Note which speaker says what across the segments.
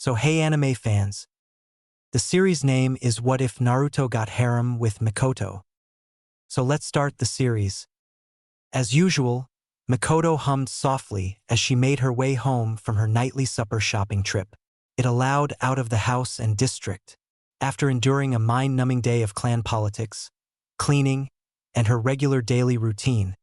Speaker 1: So hey anime fans, the series name is What If Naruto Got Harem with Mikoto. So let's start the series. As usual, Mikoto hummed softly as she made her way home from her nightly supper shopping trip. It allowed out of the house and district. After enduring a mind-numbing day of clan politics, cleaning, and her regular daily routine,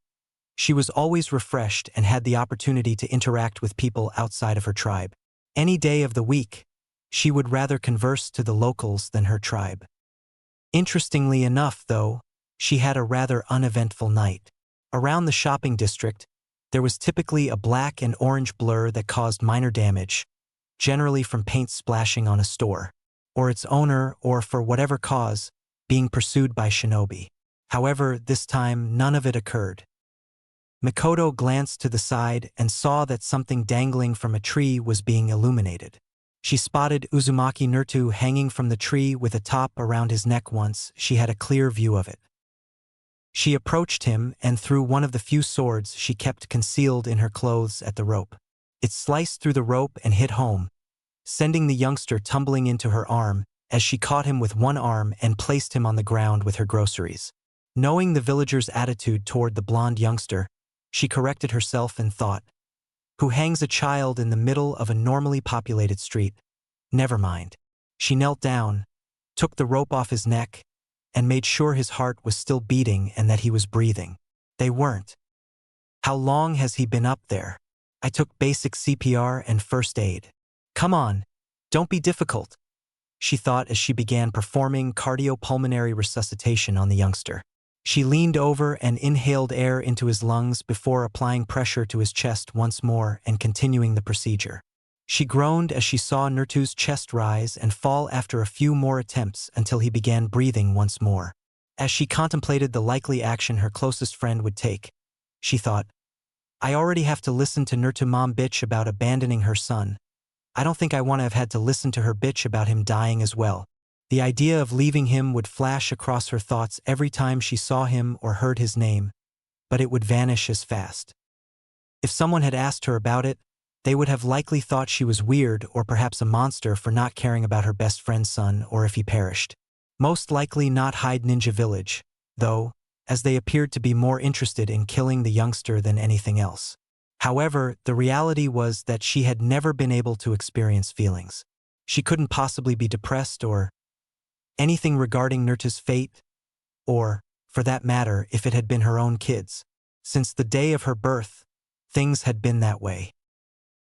Speaker 1: she was always refreshed and had the opportunity to interact with people outside of her tribe. Any day of the week, she would rather converse to the locals than her tribe. Interestingly enough, though, she had a rather uneventful night. Around the shopping district, there was typically a black and orange blur that caused minor damage, generally from paint splashing on a store, or its owner, or for whatever cause, being pursued by shinobi. However, this time none of it occurred. Mikoto glanced to the side and saw that something dangling from a tree was being illuminated. She spotted Uzumaki Naruto hanging from the tree with a top around his neck. Once she had a clear view of it, she approached him and threw one of the few swords she kept concealed in her clothes at the rope. It sliced through the rope and hit home, sending the youngster tumbling into her arm as she caught him with one arm and placed him on the ground with her groceries. Knowing the villager's attitude toward the blonde youngster, she corrected herself and thought, "Who hangs a child in the middle of a normally populated street? Never mind." She knelt down, took the rope off his neck, and made sure his heart was still beating and that he was breathing. They weren't. "How long has he been up there? I took basic CPR and first aid. Come on, don't be difficult," she thought as she began performing cardiopulmonary resuscitation on the youngster. She leaned over and inhaled air into his lungs before applying pressure to his chest once more and continuing the procedure. She groaned as she saw Naruto's chest rise and fall after a few more attempts until he began breathing once more. As she contemplated the likely action her closest friend would take, she thought, "I already have to listen to Naruto mom bitch about abandoning her son. I don't think I want to have had to listen to her bitch about him dying as well." The idea of leaving him would flash across her thoughts every time she saw him or heard his name, but it would vanish as fast. If someone had asked her about it, they would have likely thought she was weird or perhaps a monster for not caring about her best friend's son or if he perished. Most likely not Hyde Ninja Village, though, as they appeared to be more interested in killing the youngster than anything else. However, the reality was that she had never been able to experience feelings. She couldn't possibly be depressed or anything regarding Naruto's fate, or, for that matter, if it had been her own kids. Since the day of her birth, things had been that way.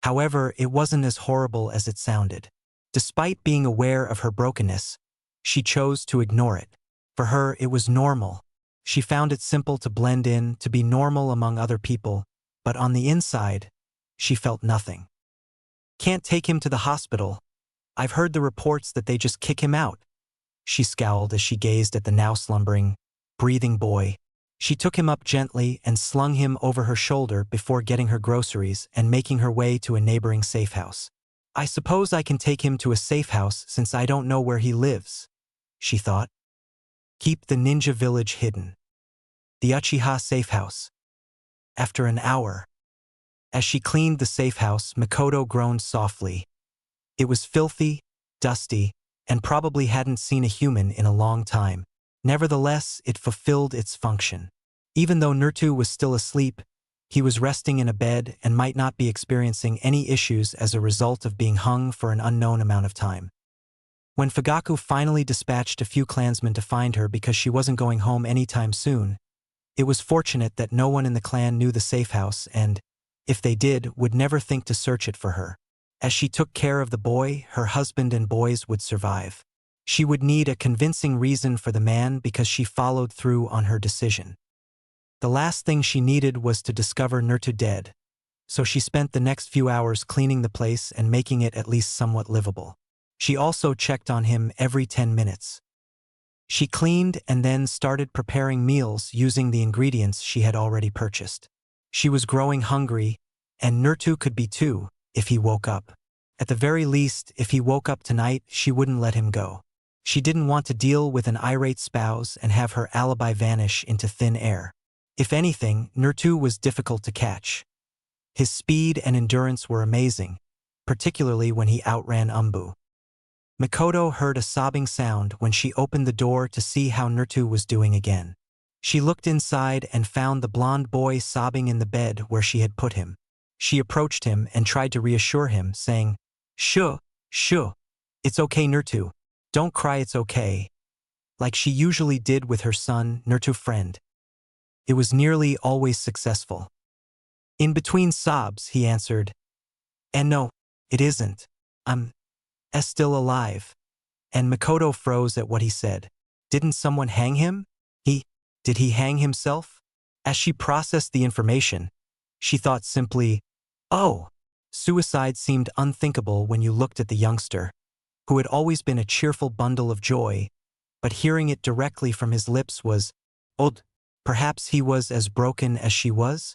Speaker 1: However, it wasn't as horrible as it sounded. Despite being aware of her brokenness, she chose to ignore it. For her, it was normal. She found it simple to blend in, to be normal among other people, but on the inside, she felt nothing. "Can't take him to the hospital. I've heard the reports that they just kick him out," she scowled as she gazed at the now slumbering, breathing boy. She took him up gently and slung him over her shoulder before getting her groceries and making her way to a neighboring safe house. "I suppose I can take him to a safe house since I don't know where he lives," she thought. Keep the ninja village hidden. The Uchiha safe house. After an hour, as she cleaned the safe house, Mikoto groaned softly. It was filthy, dusty, and probably hadn't seen a human in a long time. Nevertheless, it fulfilled its function. Even though Naruto was still asleep, he was resting in a bed and might not be experiencing any issues as a result of being hung for an unknown amount of time. When Fugaku finally dispatched a few clansmen to find her because she wasn't going home anytime soon, it was fortunate that no one in the clan knew the safe house and, if they did, would never think to search it for her. As she took care of the boy, her husband and boys would survive. She would need a convincing reason for the man because she followed through on her decision. The last thing she needed was to discover Naruto dead, so she spent the next few hours cleaning the place and making it at least somewhat livable. She also checked on him every 10 minutes. She cleaned and then started preparing meals using the ingredients she had already purchased. She was growing hungry, and Naruto could be too, if he woke up. At the very least, if he woke up tonight, she wouldn't let him go. She didn't want to deal with an irate spouse and have her alibi vanish into thin air. If anything, Naruto was difficult to catch. His speed and endurance were amazing, particularly when he outran Umbu. Mikoto heard a sobbing sound when she opened the door to see how Naruto was doing again. She looked inside and found the blonde boy sobbing in the bed where she had put him. She approached him and tried to reassure him, saying, "Shoo, shoo. It's okay, Naruto. Don't cry, it's okay." Like she usually did with her son, Naruto friend. It was nearly always successful. In between sobs, he answered, "And no, it isn't. I'm still alive." And Mikoto froze at what he said. Didn't someone hang him? Did he hang himself? As she processed the information, she thought simply, oh, suicide seemed unthinkable when you looked at the youngster, who had always been a cheerful bundle of joy, but hearing it directly from his lips was, odd, perhaps he was as broken as she was?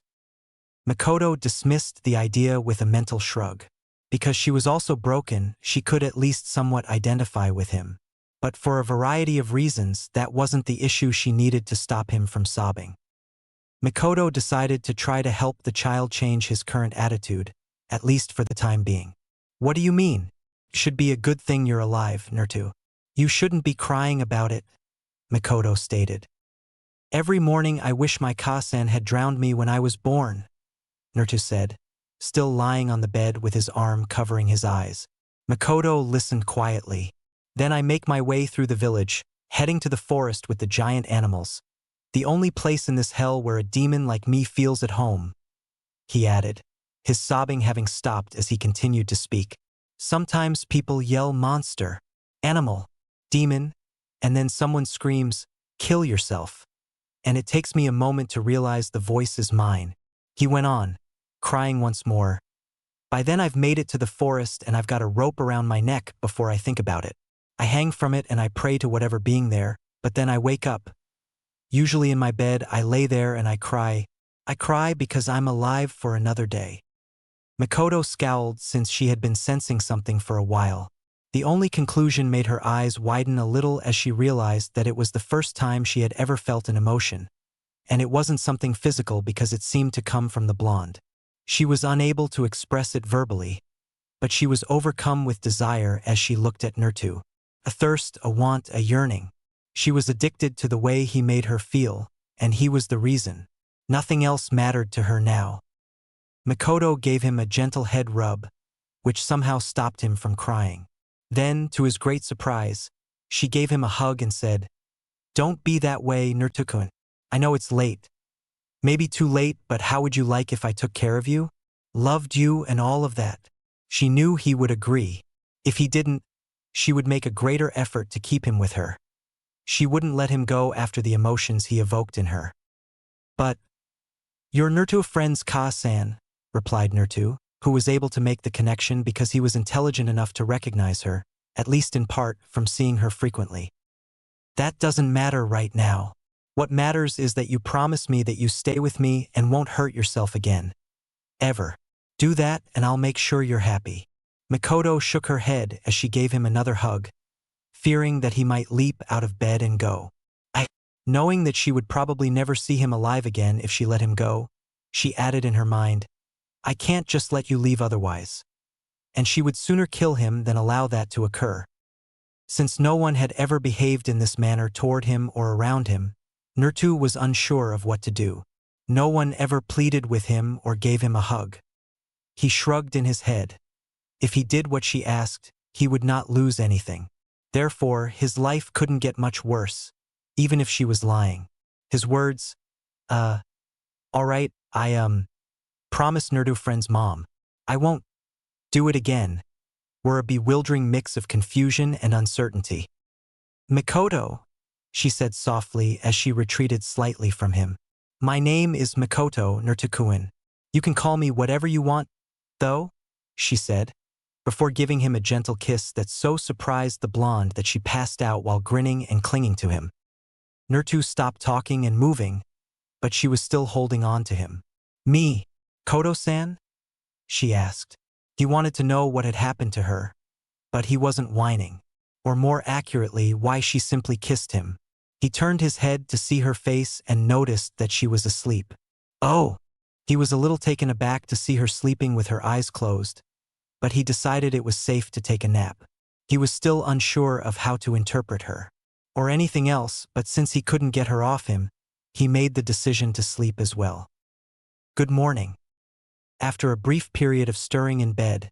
Speaker 1: Mikoto dismissed the idea with a mental shrug. Because she was also broken, she could at least somewhat identify with him. But for a variety of reasons, that wasn't the issue she needed to stop him from sobbing. Mikoto decided to try to help the child change his current attitude, at least for the time being. "What do you mean? Should be a good thing you're alive, Naruto. You shouldn't be crying about it," Mikoto stated. "Every morning I wish my Kasan had drowned me when I was born," Naruto said, still lying on the bed with his arm covering his eyes. Mikoto listened quietly. "Then I make my way through the village, heading to the forest with the giant animals. The only place in this hell where a demon like me feels at home," he added, his sobbing having stopped as he continued to speak. "Sometimes people yell monster, animal, demon, and then someone screams, 'Kill yourself.' And it takes me a moment to realize the voice is mine," he went on, crying once more. "By then I've made it to the forest and I've got a rope around my neck before I think about it. I hang from it and I pray to whatever being there, but then I wake up. Usually in my bed, I lay there and I cry. I cry because I'm alive for another day." Mikoto scowled since she had been sensing something for a while. The only conclusion made her eyes widen a little as she realized that it was the first time she had ever felt an emotion. And it wasn't something physical because it seemed to come from the blonde. She was unable to express it verbally, but she was overcome with desire as she looked at Naruto. A thirst, a want, a yearning. She was addicted to the way he made her feel, and he was the reason. Nothing else mattered to her now. Mikoto gave him a gentle head rub, which somehow stopped him from crying. Then, to his great surprise, she gave him a hug and said, "Don't be that way, Naruto-kun. I know it's late. Maybe too late, but how would you like if I took care of you? Loved you and all of that?" She knew he would agree. If he didn't, she would make a greater effort to keep him with her. She wouldn't let him go after the emotions he evoked in her. "But your Naruto friend's Ka-san," replied Naruto, who was able to make the connection because he was intelligent enough to recognize her, at least in part, from seeing her frequently. "That doesn't matter right now. What matters is that you promise me that you stay with me and won't hurt yourself again. Ever. Do that and I'll make sure you're happy." Mikoto shook her head as she gave him another hug, fearing that he might leap out of bed and go. Knowing that she would probably never see him alive again if she let him go, she added in her mind, "I can't just let you leave otherwise." And she would sooner kill him than allow that to occur. Since no one had ever behaved in this manner toward him or around him, Naruto was unsure of what to do. No one ever pleaded with him or gave him a hug. He shrugged in his head. If he did what she asked, he would not lose anything. Therefore, his life couldn't get much worse, even if she was lying. His words, all right, I promise Naruto friend's mom. I won't do it again," were a bewildering mix of confusion and uncertainty. "Mikoto," she said softly as she retreated slightly from him. "My name is Mikoto, Naruto-kun. You can call me whatever you want, though," she said, before giving him a gentle kiss that so surprised the blonde that she passed out while grinning and clinging to him. Naruto stopped talking and moving, but she was still holding on to him. "Me, Koto-san?" she asked. He wanted to know what had happened to her, but he wasn't whining, or more accurately, why she simply kissed him. He turned his head to see her face and noticed that she was asleep. Oh! He was a little taken aback to see her sleeping with her eyes closed, but he decided it was safe to take a nap. He was still unsure of how to interpret her, or anything else, but since he couldn't get her off him, he made the decision to sleep as well. Good morning. After a brief period of stirring in bed,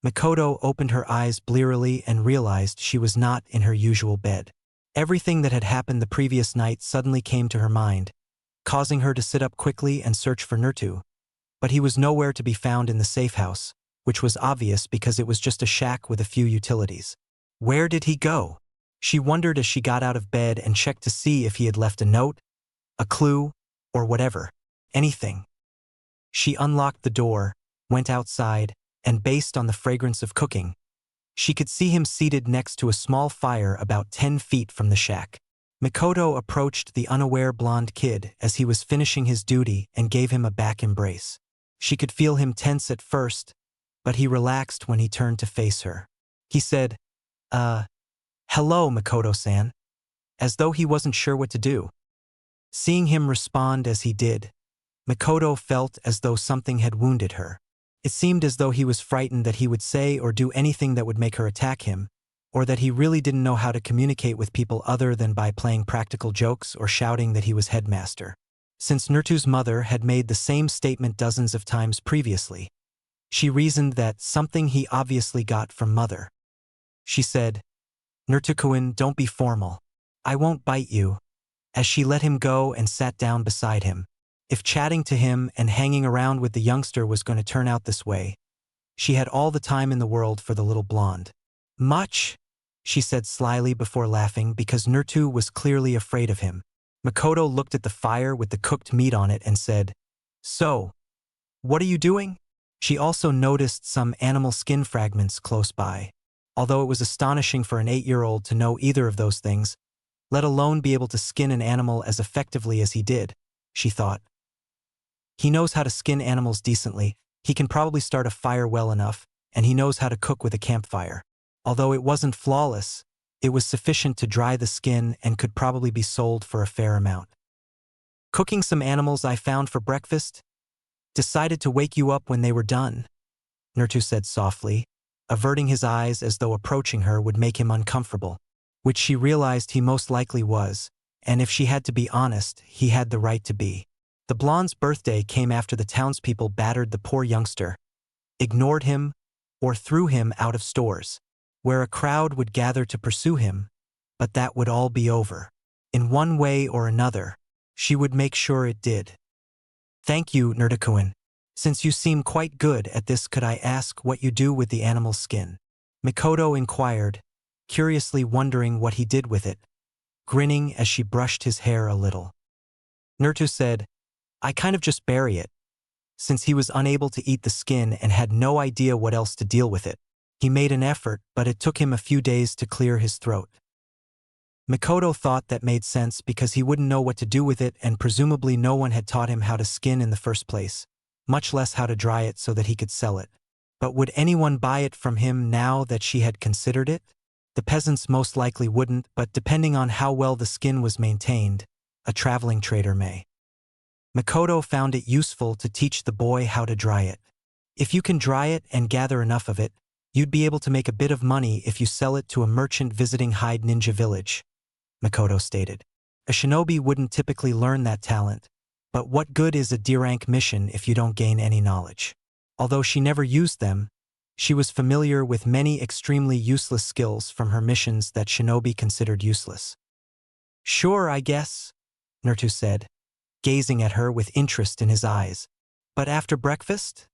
Speaker 1: Mikoto opened her eyes blearily and realized she was not in her usual bed. Everything that had happened the previous night suddenly came to her mind, causing her to sit up quickly and search for Naruto. But he was nowhere to be found in the safe house, which was obvious because it was just a shack with a few utilities. Where did he go? She wondered as she got out of bed and checked to see if he had left a note, a clue, or whatever. Anything. She unlocked the door, went outside, and based on the fragrance of cooking, she could see him seated next to a small fire about 10 feet from the shack. Mikoto approached the unaware blonde kid as he was finishing his duty and gave him a back embrace. She could feel him tense at first, but he relaxed when he turned to face her. He said, hello, Mikoto-san," as though he wasn't sure what to do. Seeing him respond as he did, Mikoto felt as though something had wounded her. It seemed as though he was frightened that he would say or do anything that would make her attack him, or that he really didn't know how to communicate with people other than by playing practical jokes or shouting that he was headmaster. Since Naruto's mother had made the same statement dozens of times previously, she reasoned that something he obviously got from mother. She said, "Naruto-kun, don't be formal. I won't bite you," as she let him go and sat down beside him. If chatting to him and hanging around with the youngster was going to turn out this way, she had all the time in the world for the little blonde. "Much?" she said slyly before laughing because Naruto was clearly afraid of him. Mikoto looked at the fire with the cooked meat on it and said, "So, what are you doing?" She also noticed some animal skin fragments close by. Although it was astonishing for an 8-year-old to know either of those things, let alone be able to skin an animal as effectively as he did, she thought. He knows how to skin animals decently, he can probably start a fire well enough, and he knows how to cook with a campfire. Although it wasn't flawless, it was sufficient to dry the skin and could probably be sold for a fair amount. "Cooking some animals I found for breakfast? Decided to wake you up when they were done," Naruto said softly, averting his eyes as though approaching her would make him uncomfortable, which she realized he most likely was, and if she had to be honest, he had the right to be. The blonde's birthday came after the townspeople battered the poor youngster, ignored him, or threw him out of stores, where a crowd would gather to pursue him, but that would all be over. In one way or another, she would make sure it did. "Thank you, Naruto-kun. Since you seem quite good at this, could I ask what you do with the animal's skin?" Mikoto inquired, curiously wondering what he did with it, grinning as she brushed his hair a little. Naruto said, "I kind of just bury it," since he was unable to eat the skin and had no idea what else to deal with it. He made an effort, but it took him a few days to clear his throat. Mikoto thought that made sense because he wouldn't know what to do with it and presumably no one had taught him how to skin in the first place, much less how to dry it so that he could sell it. But would anyone buy it from him now that she had considered it? The peasants most likely wouldn't, but depending on how well the skin was maintained, a traveling trader may. Mikoto found it useful to teach the boy how to dry it. If you can dry it and gather enough of it, you'd be able to make a bit of money if you sell it to a merchant visiting Hyde Ninja Village, Mikoto stated. A shinobi wouldn't typically learn that talent, but what good is a D-rank mission if you don't gain any knowledge? Although she never used them, she was familiar with many extremely useless skills from her missions that shinobi considered useless. "Sure, I guess," Naruto said, gazing at her with interest in his eyes. "But after breakfast?"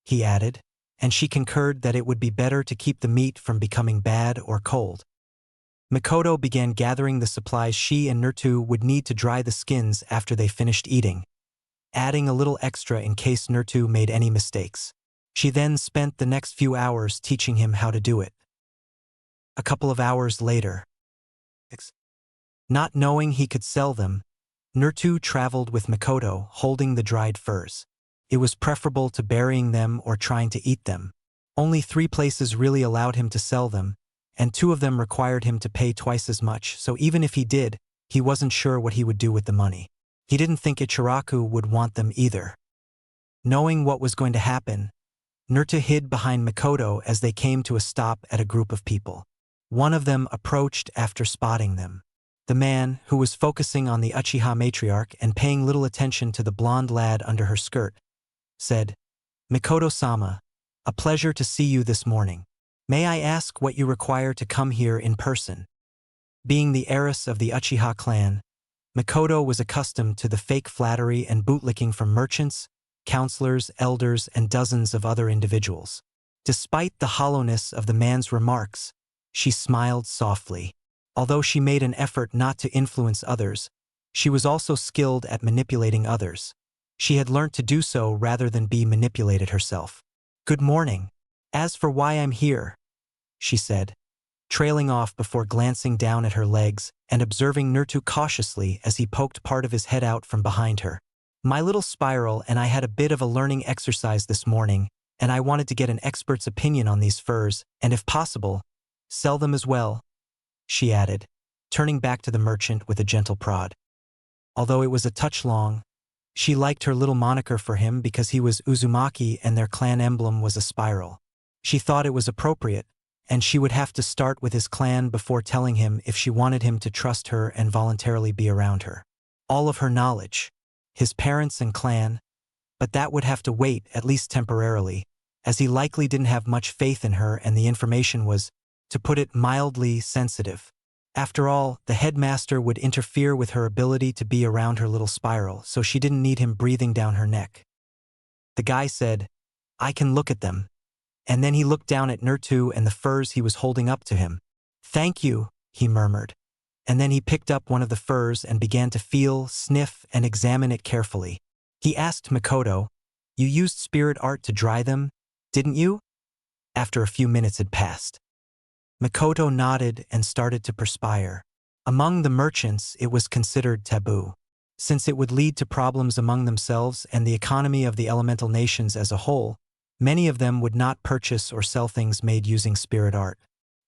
Speaker 1: he added, and she concurred that it would be better to keep the meat from becoming bad or cold. Mikoto began gathering the supplies she and Naruto would need to dry the skins after they finished eating, adding a little extra in case Naruto made any mistakes. She then spent the next few hours teaching him how to do it. A couple of hours later, not knowing he could sell them, Naruto traveled with Mikoto holding the dried furs. It was preferable to burying them or trying to eat them. Only 3 places really allowed him to sell them, and 2 of them required him to pay twice as much, so even if he did, he wasn't sure what he would do with the money. He didn't think Ichiraku would want them either. Knowing what was going to happen, Naruto hid behind Mikoto as they came to a stop at a group of people. One of them approached after spotting them. The man, who was focusing on the Uchiha matriarch and paying little attention to the blonde lad under her skirt, said, "Mikoto-sama, a pleasure to see you this morning. May I ask what you require to come here in person?" Being the heiress of the Uchiha clan, Mikoto was accustomed to the fake flattery and bootlicking from merchants, counselors, elders, and dozens of other individuals. Despite the hollowness of the man's remarks, she smiled softly. Although she made an effort not to influence others, she was also skilled at manipulating others. She had learnt to do so rather than be manipulated herself. "Good morning. As for why I'm here," she said, trailing off before glancing down at her legs and observing Naruto cautiously as he poked part of his head out from behind her. "My little spiral and I had a bit of a learning exercise this morning, and I wanted to get an expert's opinion on these furs, and if possible, sell them as well," she added, turning back to the merchant with a gentle prod. Although it was a touch long, she liked her little moniker for him because he was Uzumaki and their clan emblem was a spiral. She thought it was appropriate, and she would have to start with his clan before telling him if she wanted him to trust her and voluntarily be around her. All of her knowledge, his parents and clan, but that would have to wait, at least temporarily, as he likely didn't have much faith in her and the information was, to put it mildly, sensitive. After all, the headmaster would interfere with her ability to be around her little spiral, so she didn't need him breathing down her neck. The guy said, "I can look at them." And then he looked down at Naruto and the furs he was holding up to him. "Thank you," he murmured. And then he picked up one of the furs and began to feel, sniff, and examine it carefully. He asked Mikoto, "You used spirit art to dry them, didn't you?" After a few minutes had passed. Mikoto nodded and started to perspire. Among the merchants, it was considered taboo, since it would lead to problems among themselves and the economy of the elemental nations as a whole. Many of them would not purchase or sell things made using spirit art.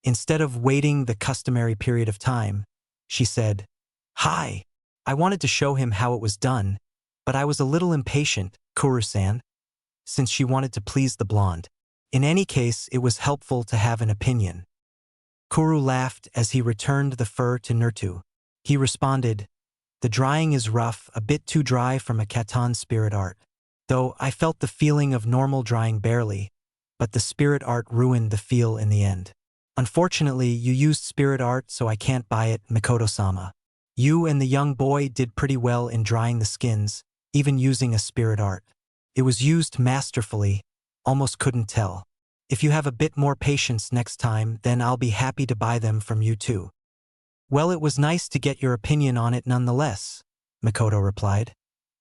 Speaker 1: Instead of waiting the customary period of time, she said, "Hi, I wanted to show him how it was done, but I was a little impatient, Kuru-san," since she wanted to please the blonde. In any case, it was helpful to have an opinion. Kuru laughed as he returned the fur to Naruto. He responded, "The drying is rough, a bit too dry from a Katan spirit art. Though I felt the feeling of normal drying barely, but the spirit art ruined the feel in the end. Unfortunately, you used spirit art, so I can't buy it, Mikoto-sama. You and the young boy did pretty well in drying the skins, even using a spirit art. It was used masterfully, almost couldn't tell. If you have a bit more patience next time, then I'll be happy to buy them from you too." "Well, it was nice to get your opinion on it nonetheless," Mikoto replied,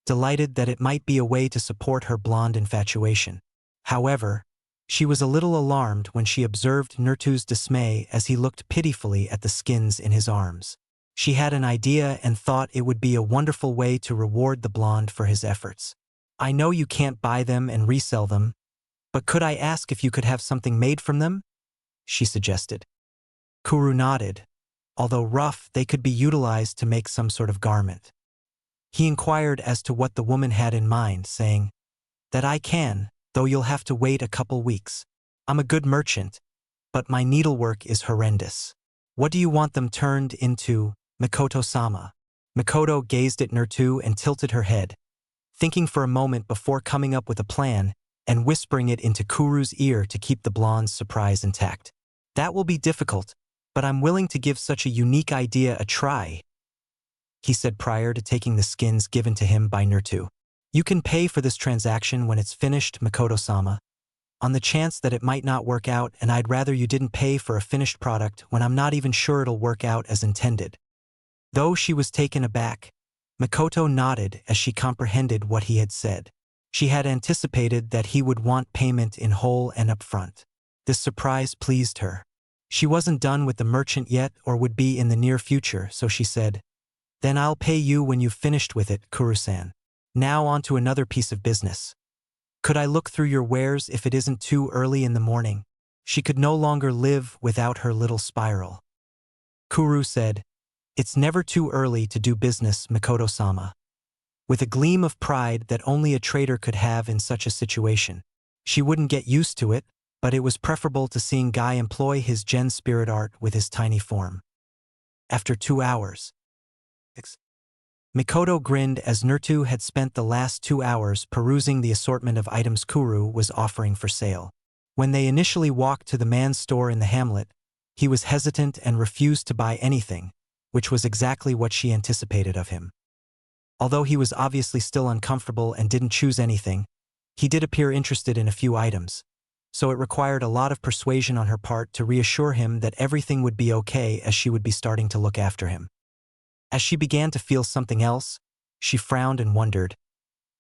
Speaker 1: delighted that it might be a way to support her blonde infatuation. However, she was a little alarmed when she observed Naruto's dismay as he looked pitifully at the skins in his arms. She had an idea and thought it would be a wonderful way to reward the blonde for his efforts. "I know you can't buy them and resell them, but could I ask if you could have something made from them?" she suggested. Kuru nodded. Although rough, they could be utilized to make some sort of garment. He inquired as to what the woman had in mind, saying, "That I can, though you'll have to wait a couple weeks. I'm a good merchant, but my needlework is horrendous." "What do you want them turned into, Mikoto-sama?" Mikoto gazed at Naruto and tilted her head, thinking for a moment before coming up with a plan and whispering it into Kuru's ear to keep the blonde's surprise intact. "That will be difficult, but I'm willing to give such a unique idea a try," he said prior to taking the skins given to him by Naruto. "You can pay for this transaction when it's finished, Mikoto-sama. On the chance that it might not work out, and I'd rather you didn't pay for a finished product when I'm not even sure it'll work out as intended." Though she was taken aback, Mikoto nodded as she comprehended what he had said. She had anticipated that he would want payment in whole and upfront. This surprise pleased her. She wasn't done with the merchant yet or would be in the near future, so she said, "Then I'll pay you when you've finished with it, Kuru-san. Now on to another piece of business. Could I look through your wares if it isn't too early in the morning?" She could no longer live without her little spiral. Kuru said, "It's never too early to do business, Mikoto-sama," with a gleam of pride that only a trader could have in such a situation. She wouldn't get used to it, but it was preferable to seeing Guy employ his Gen spirit art with his tiny form. After 2 hours. Mikoto grinned as Naruto had spent the last 2 hours perusing the assortment of items Kuru was offering for sale. When they initially walked to the man's store in the hamlet, he was hesitant and refused to buy anything, which was exactly what she anticipated of him. Although he was obviously still uncomfortable and didn't choose anything, he did appear interested in a few items, so it required a lot of persuasion on her part to reassure him that everything would be okay as she would be starting to look after him. As she began to feel something else, she frowned and wondered,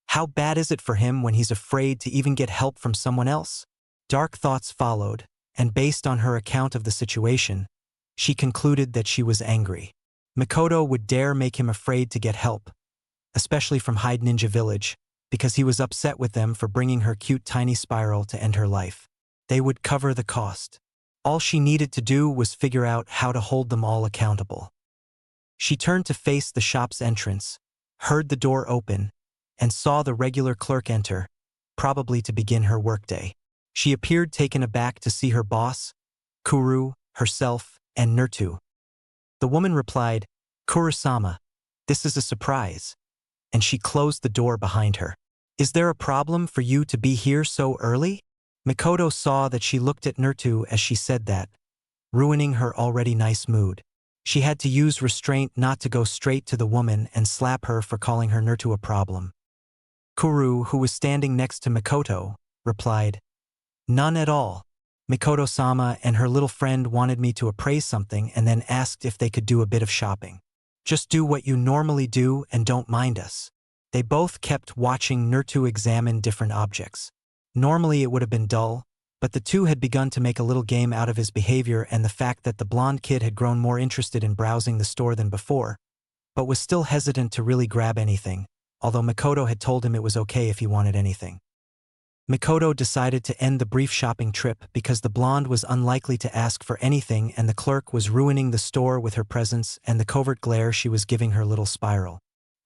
Speaker 1: how bad is it for him when he's afraid to even get help from someone else? Dark thoughts followed, and based on her account of the situation, she concluded that she was angry. Mikoto would dare make him afraid to get help, especially from Hyde Ninja Village, because he was upset with them for bringing her cute tiny spiral to end her life. They would cover the cost. All she needed to do was figure out how to hold them all accountable. She turned to face the shop's entrance, heard the door open, and saw the regular clerk enter, probably to begin her workday. She appeared taken aback to see her boss, Kuru, herself, and Naruto. The woman replied, "Kuru-sama, this is a surprise," and she closed the door behind her. "Is there a problem for you to be here so early?" Mikoto saw that she looked at Naruto as she said that, ruining her already nice mood. She had to use restraint not to go straight to the woman and slap her for calling her Naruto a problem. Kuru, who was standing next to Mikoto, replied, "None at all. Mikoto-sama and her little friend wanted me to appraise something and then asked if they could do a bit of shopping. Just do what you normally do and don't mind us." They both kept watching Naruto examine different objects. Normally it would have been dull, but the two had begun to make a little game out of his behavior and the fact that the blonde kid had grown more interested in browsing the store than before, but was still hesitant to really grab anything, although Mikoto had told him it was okay if he wanted anything. Mikoto decided to end the brief shopping trip because the blonde was unlikely to ask for anything and the clerk was ruining the store with her presence and the covert glare she was giving her little spiral.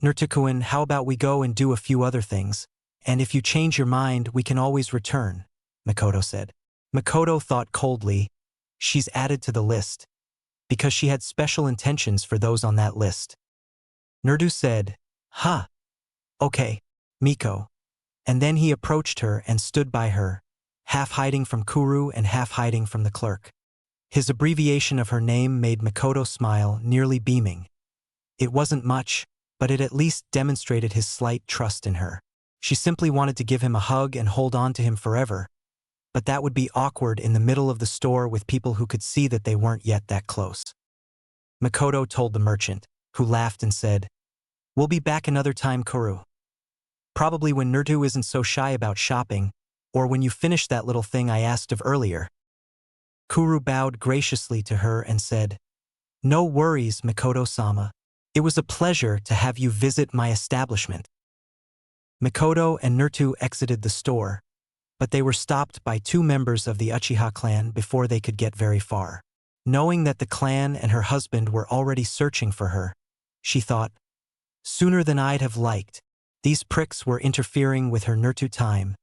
Speaker 1: "Naruto-kun, how about we go and do a few other things, and if you change your mind we can always return," Mikoto said. Mikoto thought coldly, she's added to the list, because she had special intentions for those on that list. Naruto said, "Huh. Okay, Miko." And then he approached her and stood by her, half hiding from Kuru and half hiding from the clerk. His abbreviation of her name made Mikoto smile, nearly beaming. It wasn't much, but it at least demonstrated his slight trust in her. She simply wanted to give him a hug and hold on to him forever, but that would be awkward in the middle of the store with people who could see that they weren't yet that close. Mikoto told the merchant, who laughed and said, "We'll be back another time, Kuru. Probably when Naruto isn't so shy about shopping, or when you finish that little thing I asked of earlier." Kuru bowed graciously to her and said, "No worries, Mikoto-sama. It was a pleasure to have you visit my establishment." Mikoto and Naruto exited the store, but they were stopped by 2 members of the Uchiha clan before they could get very far. Knowing that the clan and her husband were already searching for her, she thought, sooner than I'd have liked. These pricks were interfering with her Naruto time,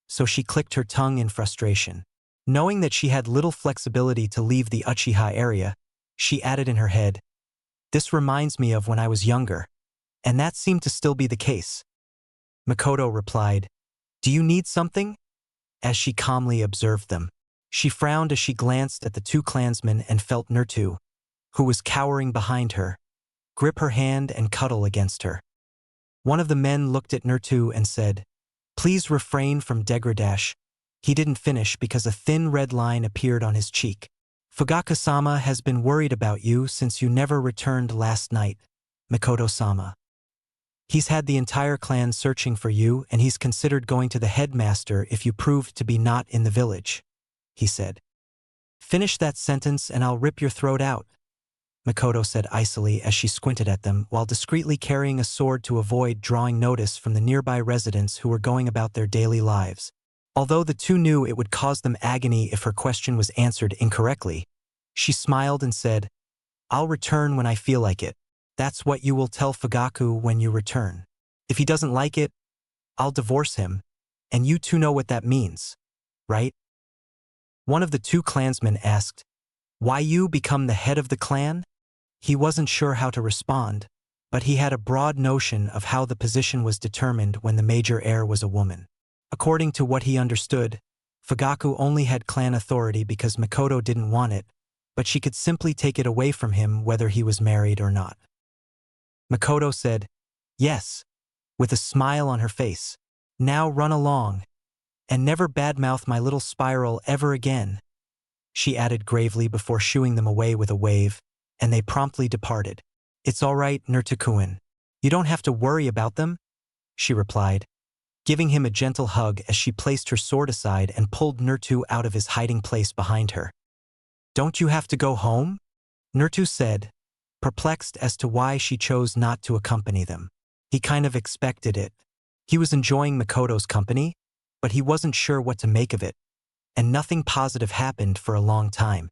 Speaker 1: so she clicked her tongue in frustration. Knowing that she had little flexibility to leave the Uchiha area, she added in her head, "This reminds me of when I was younger," and that seemed to still be the case. Mikoto replied, "Do you need something?" as she calmly observed them. She frowned as she glanced at the 2 clansmen and felt Naruto, who was cowering behind her, grip her hand and cuddle against her. One of the men looked at Naruto and said, "Please refrain from degradation." He didn't finish because a thin red line appeared on his cheek. "Fugaku-sama has been worried about you since you never returned last night, Mikoto-sama. He's had the entire clan searching for you and he's considered going to the headmaster if you proved to be not in the village," he said. "Finish that sentence and I'll rip your throat out," Mikoto said icily as she squinted at them while discreetly carrying a sword to avoid drawing notice from the nearby residents who were going about their daily lives. Although the 2 knew it would cause them agony if her question was answered incorrectly, she smiled and said, "I'll return when I feel like it. That's what you will tell Fugaku when you return. If he doesn't like it, I'll divorce him, and you 2 know what that means." right? One of the two clansmen asked, "Why you become the head of the clan?" He wasn't sure how to respond, but he had a broad notion of how the position was determined when the major heir was a woman. According to what he understood, Fugaku only had clan authority because Mikoto didn't want it, but she could simply take it away from him whether he was married or not. Mikoto said, "Yes," with a smile on her face. "Now run along, and never badmouth my little spiral ever again," she added gravely before shooing them away with a wave, and they promptly departed. "It's all right, Naruto-kun. You don't have to worry about them," she replied, giving him a gentle hug as she placed her sword aside and pulled Naruto out of his hiding place behind her. "Don't you have to go home?" Naruto said, perplexed as to why she chose not to accompany them. He kind of expected it. He was enjoying Mikoto's company, but he wasn't sure what to make of it, and nothing positive happened for a long time.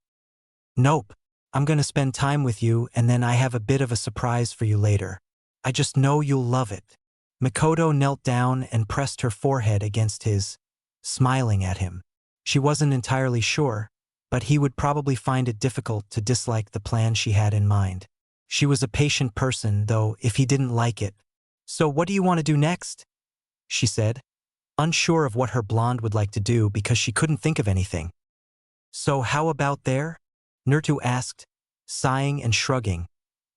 Speaker 1: "Nope, I'm gonna spend time with you and then I have a bit of a surprise for you later. I just know you'll love it." Mikoto knelt down and pressed her forehead against his, smiling at him. She wasn't entirely sure, but he would probably find it difficult to dislike the plan she had in mind. She was a patient person, though, if he didn't like it. "So what do you want to do next?" she said, unsure of what her blonde would like to do because she couldn't think of anything. "So how about there?" Naruto asked, sighing and shrugging,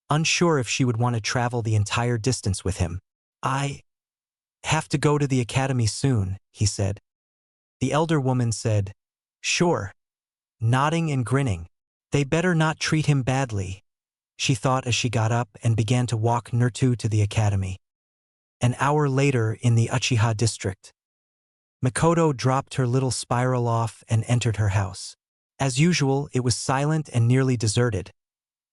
Speaker 1: unsure if she would want to travel the entire distance with him. "I have to go to the academy soon," he said. The elder woman said, "Sure," nodding and grinning. "They better not treat him badly," she thought as she got up and began to walk Naruto to the academy. An hour later in the Uchiha district, Mikoto dropped her little spiral off and entered her house. As usual, it was silent and nearly deserted,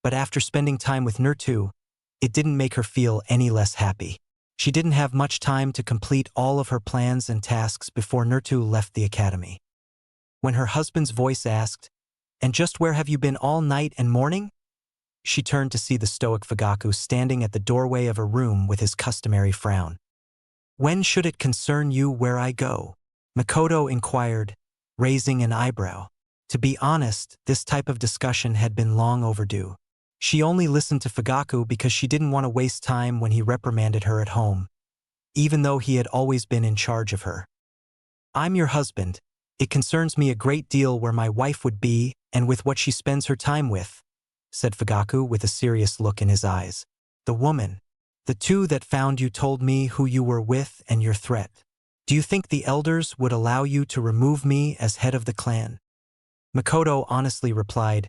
Speaker 1: but after spending time with Naruto, it didn't make her feel any less happy. She didn't have much time to complete all of her plans and tasks before Naruto left the academy. When her husband's voice asked, "And just where have you been all night and morning?" she turned to see the stoic Fugaku standing at the doorway of her room with his customary frown. "When should it concern you where I go?" Mikoto inquired, raising an eyebrow. To be honest, this type of discussion had been long overdue. She only listened to Fugaku because she didn't want to waste time when he reprimanded her at home, even though he had always been in charge of her. "I'm your husband. It concerns me a great deal where my wife would be and with what she spends her time with," said Fugaku with a serious look in his eyes. "The woman, the two that found you told me who you were with and your threat. Do you think the elders would allow you to remove me as head of the clan?" Mikoto honestly replied,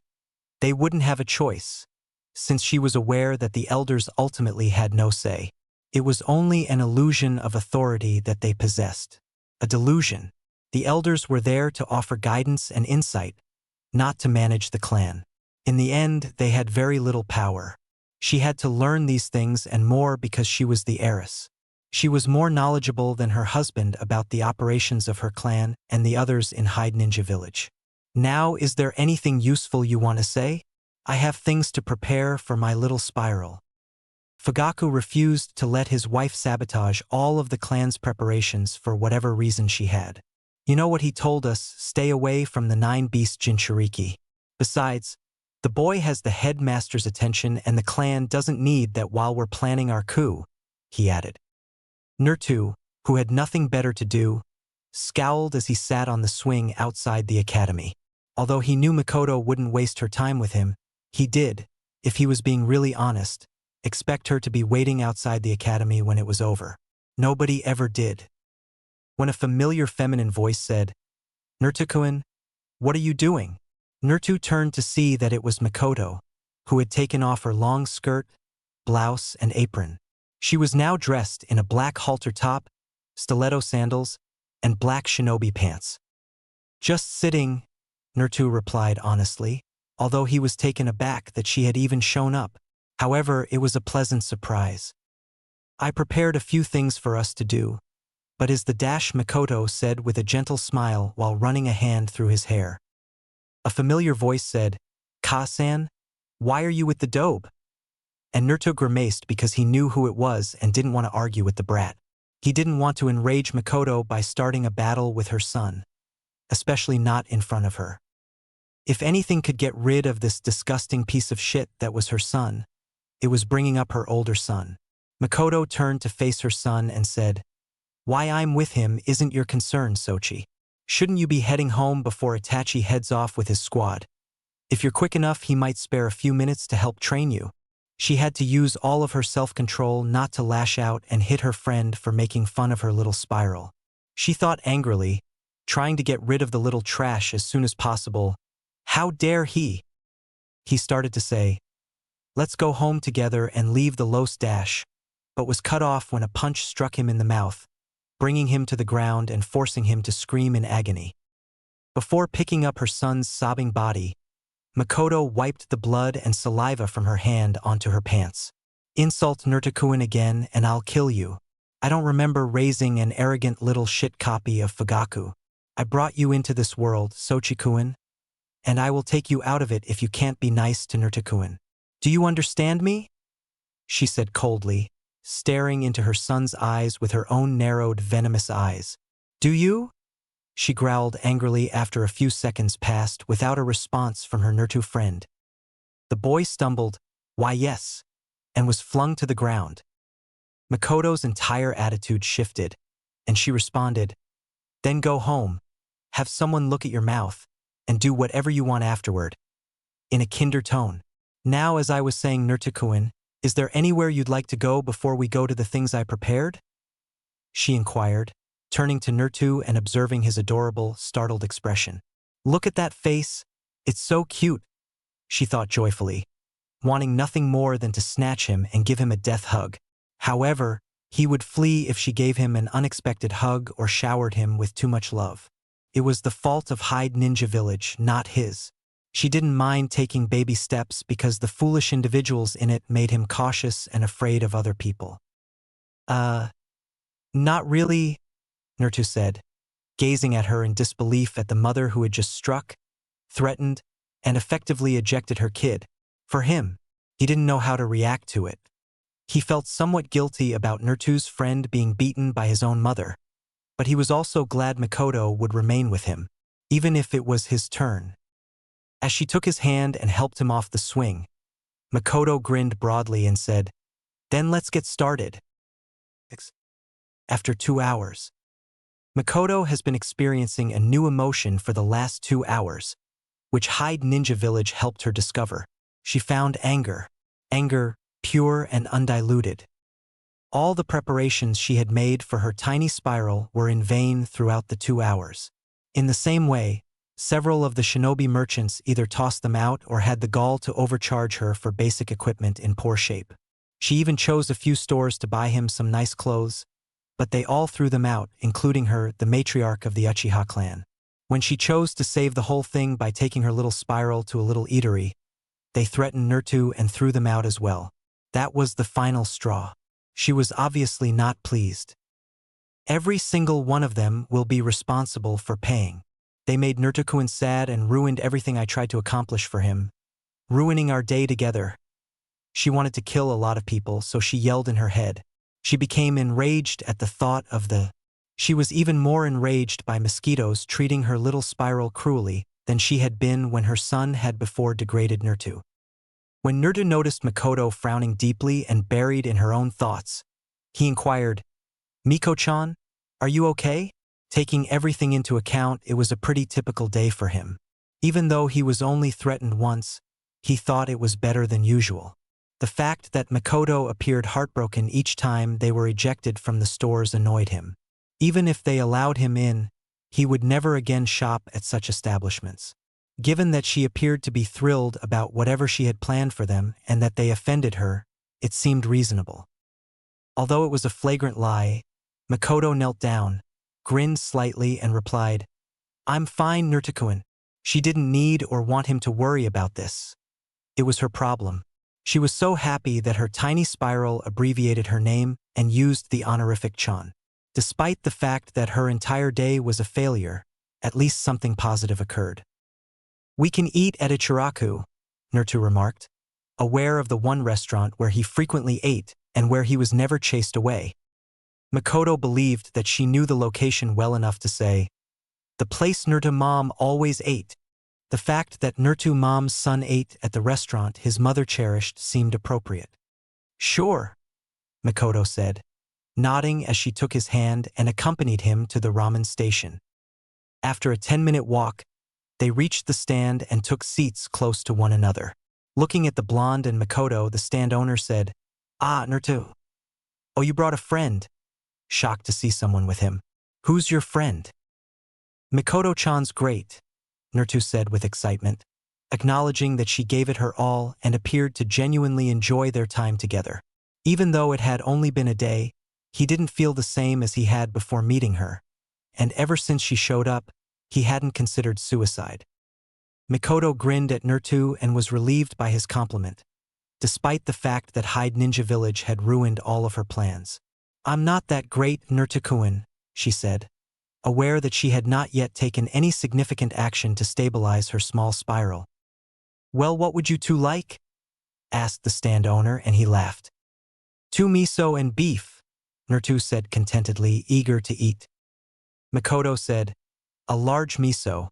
Speaker 1: "They wouldn't have a choice," since she was aware that the elders ultimately had no say. It was only an illusion of authority that they possessed. A delusion. The elders were there to offer guidance and insight, not to manage the clan. In the end, they had very little power. She had to learn these things and more because she was the heiress. She was more knowledgeable than her husband about the operations of her clan and the others in Hyde Ninja Village. "Now, is there anything useful you want to say? I have things to prepare for my little spiral." Fugaku refused to let his wife sabotage all of the clan's preparations for whatever reason she had. "You know what he told us, stay away from the 9-beast Jinchuriki. Besides, the boy has the headmaster's attention and the clan doesn't need that while we're planning our coup," he added. Naruto, who had nothing better to do, scowled as he sat on the swing outside the academy. Although he knew Mikoto wouldn't waste her time with him, he did, if he was being really honest, expect her to be waiting outside the academy when it was over. Nobody ever did. When a familiar feminine voice said, "Naruto-kun, what are you doing?" Naruto turned to see that it was Mikoto, who had taken off her long skirt, blouse, and apron. She was now dressed in a black halter top, stiletto sandals, and black shinobi pants. "Just sitting," Naruto replied honestly, although he was taken aback that she had even shown up. However, it was a pleasant surprise. "I prepared a few things for us to do, but is the dash," Mikoto said with a gentle smile while running a hand through his hair. A familiar voice said, "Ka-san, why are you with the dobe?" And Naruto grimaced because he knew who it was and didn't want to argue with the brat. He didn't want to enrage Mikoto by starting a battle with her son, especially not in front of her. If anything could get rid of this disgusting piece of shit that was her son, it was bringing up her older son. Mikoto turned to face her son and said, "Why I'm with him isn't your concern, Sochi. Shouldn't you be heading home before Itachi heads off with his squad? If you're quick enough, he might spare a few minutes to help train you." She had to use all of her self-control not to lash out and hit her friend for making fun of her little spiral. She thought angrily, trying to get rid of the little trash as soon as possible. How dare he? He started to say, "Let's go home together and leave the Los Dash," but was cut off when a punch struck him in the mouth, bringing him to the ground and forcing him to scream in agony. Before picking up her son's sobbing body, Mikoto wiped the blood and saliva from her hand onto her pants. "Insult Naruto-kun again and I'll kill you. I don't remember raising an arrogant little shit copy of Fugaku. I brought you into this world, Sochi-kun, and I will take you out of it if you can't be nice to Naruto-kun. Do you understand me?" she said coldly, staring into her son's eyes with her own narrowed, venomous eyes. "Do you?" she growled angrily after a few seconds passed without a response from her Naruto friend. The boy stumbled, "Why yes," and was flung to the ground. Mikoto's entire attitude shifted, and she responded, "Then go home, have someone look at your mouth, and do whatever you want afterward," in a kinder tone. "Now, as I was saying, Naruto-kun, is there anywhere you'd like to go before we go to the things I prepared?" she inquired, turning to Naruto and observing his adorable, startled expression. "Look at that face, it's so cute," she thought joyfully, wanting nothing more than to snatch him and give him a death hug. However, he would flee if she gave him an unexpected hug or showered him with too much love. It was the fault of Hyde Ninja Village, not his. She didn't mind taking baby steps because the foolish individuals in it made him cautious and afraid of other people. Not really," Naruto said, gazing at her in disbelief at the mother who had just struck, threatened, and effectively ejected her kid. For him, he didn't know how to react to it. He felt somewhat guilty about Naruto's friend being beaten by his own mother, but he was also glad Mikoto would remain with him, even if it was his turn. As she took his hand and helped him off the swing, Mikoto grinned broadly and said, "Then let's get started." After 2 hours. Mikoto has been experiencing a new emotion for the last 2 hours, which Hyde Ninja Village helped her discover. She found anger. Anger, pure and undiluted. All the preparations she had made for her tiny spiral were in vain throughout the 2 hours. In the same way, several of the shinobi merchants either tossed them out or had the gall to overcharge her for basic equipment in poor shape. She even chose a few stores to buy him some nice clothes, but they all threw them out, including her, the matriarch of the Uchiha clan. When she chose to save the whole thing by taking her little spiral to a little eatery, they threatened Naruto and threw them out as well. That was the final straw. She was obviously not pleased. "Every single one of them will be responsible for paying. They made Naruto-kun sad and ruined everything I tried to accomplish for him, ruining our day together." She wanted to kill a lot of people, so she yelled in her head. She became enraged at the thought of the... She was even more enraged by mosquitoes treating her little spiral cruelly than she had been when her son had before degraded Naruto. When Naruto noticed Mikoto frowning deeply and buried in her own thoughts, he inquired, "Miko-chan, are you okay?" Taking everything into account, it was a pretty typical day for him. Even though he was only threatened once, he thought it was better than usual. The fact that Mikoto appeared heartbroken each time they were ejected from the stores annoyed him. Even if they allowed him in, he would never again shop at such establishments. Given that she appeared to be thrilled about whatever she had planned for them and that they offended her, it seemed reasonable. Although it was a flagrant lie, Mikoto knelt down, grinned slightly and replied, "I'm fine, Naruto-kun." She didn't need or want him to worry about this. It was her problem. She was so happy that her tiny spiral abbreviated her name and used the honorific Chan. Despite the fact that her entire day was a failure, at least something positive occurred. "We can eat at Ichiraku," Naruto remarked, aware of the one restaurant where he frequently ate and where he was never chased away. Mikoto believed that she knew the location well enough to say, The place Naruto mom always ate. The fact that Naruto mom's son ate at the restaurant his mother cherished seemed appropriate. Sure, Mikoto said, nodding as she took his hand and accompanied him to the ramen station. After a 10-minute walk, they reached the stand and took seats close to one another. Looking at the blonde and Mikoto, the stand owner said, "Ah, Naruto. Oh, you brought a friend." Shocked to see someone with him. "Who's your friend?" "Mikoto-chan's great," Naruto said with excitement, acknowledging that she gave it her all and appeared to genuinely enjoy their time together. Even though it had only been a day, he didn't feel the same as he had before meeting her, and ever since she showed up, he hadn't considered suicide. Mikoto grinned at Naruto and was relieved by his compliment, despite the fact that Hyde Ninja Village had ruined all of her plans. "I'm not that great, Naruto-kun," she said, aware that she had not yet taken any significant action to stabilize her small spiral. "Well, what would you two like?" asked the stand owner, and he laughed. "Two miso and beef," Naruto said contentedly, eager to eat. Mikoto said, "A large miso,"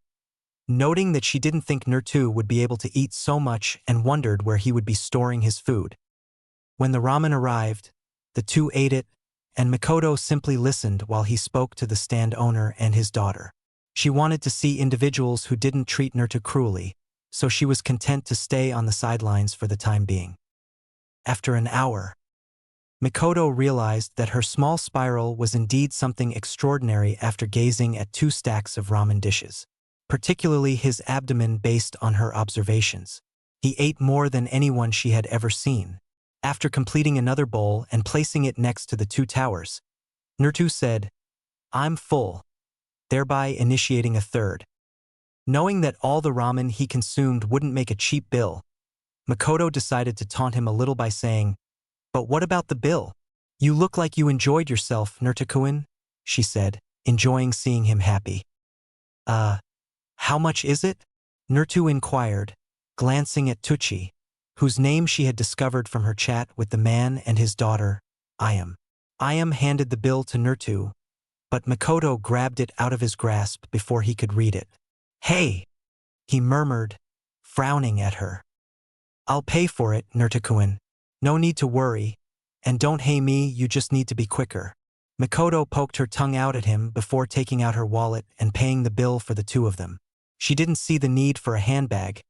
Speaker 1: noting that she didn't think Naruto would be able to eat so much and wondered where he would be storing his food. When the ramen arrived, the two ate it, and Mikoto simply listened while he spoke to the stand owner and his daughter. She wanted to see individuals who didn't treat Naruto cruelly, so she was content to stay on the sidelines for the time being. After an hour, Mikoto realized that her small spiral was indeed something extraordinary after gazing at 2 stacks of ramen dishes, particularly his abdomen based on her observations. He ate more than anyone she had ever seen. After completing another bowl and placing it next to the 2 towers, Naruto said, "I'm full," thereby initiating a third. Knowing that all the ramen he consumed wouldn't make a cheap bill, Mikoto decided to taunt him a little by saying, "But what about the bill? You look like you enjoyed yourself, Naruto-kun," she said, enjoying seeing him happy. How much is it?" Naruto inquired, glancing at Tucci, whose name she had discovered from her chat with the man and his daughter, Ayam. Ayam handed the bill to Naruto, but Mikoto grabbed it out of his grasp before he could read it. "Hey!" he murmured, frowning at her. "I'll pay for it, Naruto-kun. No need to worry, and don't hey me, you just need to be quicker." Mikoto poked her tongue out at him before taking out her wallet and paying the bill for the 2 of them. She didn't see the need for a handbag,